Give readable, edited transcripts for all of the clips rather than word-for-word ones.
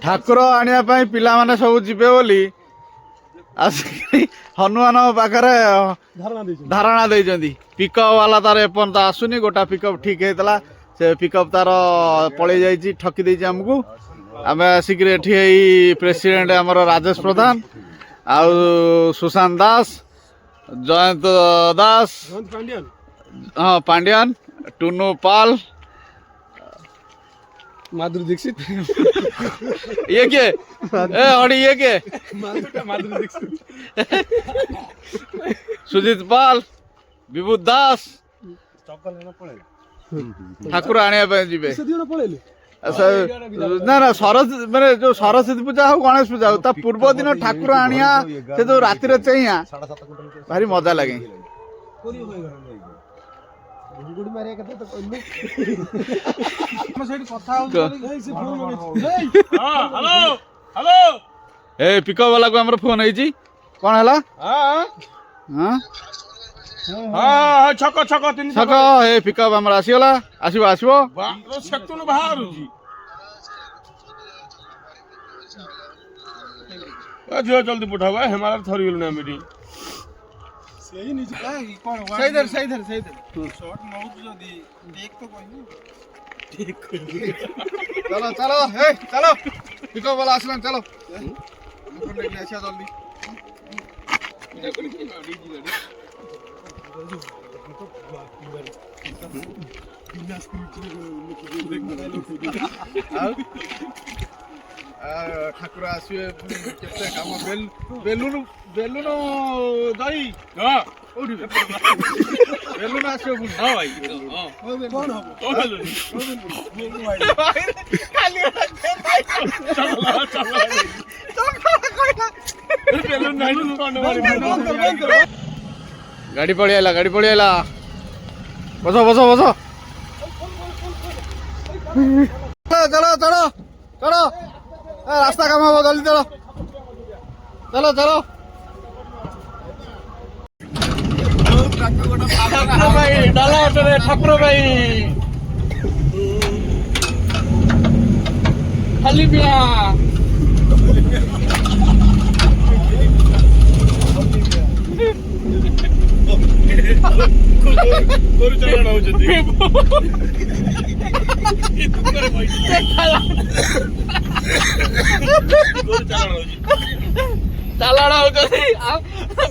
ଠାକୁର ଆଣିବା ପାଇଁ ପିଲାମାନେ ସବୁ ଯିବେ ବୋଲି ଆସିକି ହନୁମାନ ପାଖରେ ଧାରଣା ଦେଇଛନ୍ତି। ପିକଅପ୍ ବାଲା ତାର ଏପର୍ଯ୍ୟନ୍ତ ଆସୁନି। ଗୋଟା ପିକଅପ୍ ଠିକ୍ ହେଇଥିଲା, ସେ ପିକଅପ୍ ତାର ପଳେଇ ଯାଇଛି, ଠକି ଦେଇଛି ଆମକୁ। ଆମେ ଆସିକିରି ଏଠି ଏଇ ପ୍ରେସିଡେଣ୍ଟ ଆମର ରାଜେଶ ପ୍ରଧାନ ଆଉ ସୁଶାନ୍ତ ଦାସ, ଜୟନ୍ତ ଦାସ, ହଁ ପାଣ୍ଡିଆନ, ଟୁନୁ ପାଲ, माधुरी दीक्षित ये के और ये के माधुरी दीक्षित सुजीत पाल, विभूत दास ठाकुर आने जीवे ना ना सरस्वती माने जो सरस्वती पूजा हो गणेश पूजा हो ता पूर्व दिन ठाकुर आनिया से जो राति रे चाहिया भारी मजा लगे। गुड़ी मारिया कते तो कहलु हम सेठी कथा हो हेलो हेलो ए पिकअप वाला को हमर फोन आइजी कोन हला हां हां हां छक छक तीन छक ए पिकअप हमर आसीला आसीबो आसीबो सेक्टुन बाहर जी आ जो जल्दी पठावा हमारा थरी गेल ना मीटिंग सही नहीं कोन सही इधर शॉट नौत जदी देख तो कहू ठीक चलो चलो ए चलो पिकअप वाला आसलन चलो हमको लेके आसिया जल्दी ठाकुर आसवे केते काम बेलुन बेलुन दही हां ओडी बेलुन आसवे बुन हां भाई हां कोन हो खाली बेलुन नहीं कोन गाड़ी पड़ी आला बसो बसो बसो चलो चलो चलो रास्ता काम हो जल्दी चलो चलो चलो ठाकुर भाई डाला ऑटो रे ठाकुर भाई खाली बिया गोरु चलाना हो जल्दी चालाना होती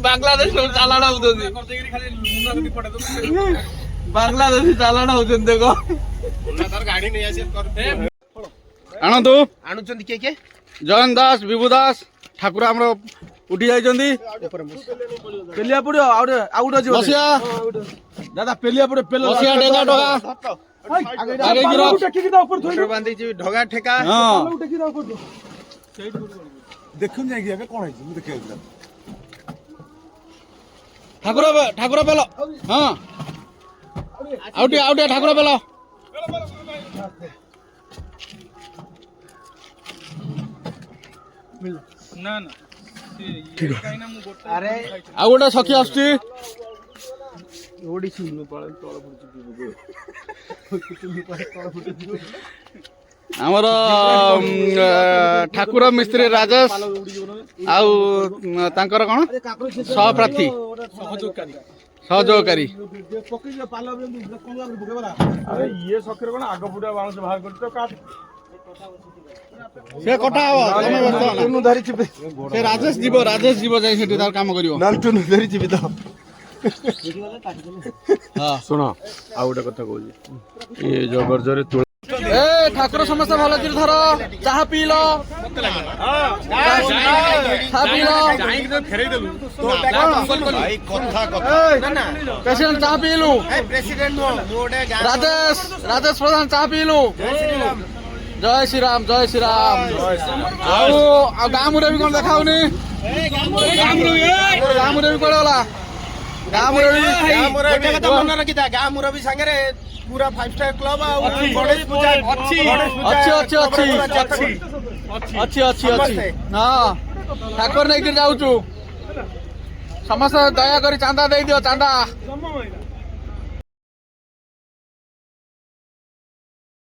बांग्लादेश चालाना होती बांग्लादेश चालाना होती देखो गाड़ी नहीं आसे आणतु आणुचंदी के जयन दास विभू दास ठाकुर हमर उठी जाइछंदी पेलिया पड़ो आउट अछि बसिया दादा पेलिया पड़ो बसिया डेगा डगा आगे गिरो टेकी दा ऊपर थोड़ी बांधी छी ढगा ठेका हां टेकी दा ऊपर देखुन जाई के कोन है मु देखै ठाकुर ठाकुर पेलो हां आउटे आउटे ठाकुर पेलो ना ना ठीक है अरे आ गोटे सखी आछी ओडी सुन पळे तळ पडची हमर ठाकुर मिस्त्री राजेश आउ तांकर कोन सहप्रार्थी सहयोगकारी अरे ये सखरे कोन आग फुटा बाउंस बाहर कर तो काट से कटा हो तमे व्यस्त हो टुनु धरि छिबे से राजेश जीवो जाई सेठी तार काम करिवो नाल टुनु धरि छिबे तो हां सुनो आ गोटे कथा कहू ये जबरजरे ए ठाकुर समस्त भल कि धर चाहा पी लो चाहा पी लो फेरै देलु भाई कथा प्रेसिडेंट चाहा पीलु प्रेसिडेंट राजेश प्रधान चाहा पीलु जय श्री राम आओ गाँ मुरे भी कौन देखाउनी गाँ मुरे भी कोड़े वाला गाँ मुरे मन रखी था गाँ मुरबी संगे पूरा 5 स्टार क्लब गणेश पूजा अच्छी हाँ ठाकुर नहीं जाऊँ समस्त दया करी चांदा दे दियो चांदा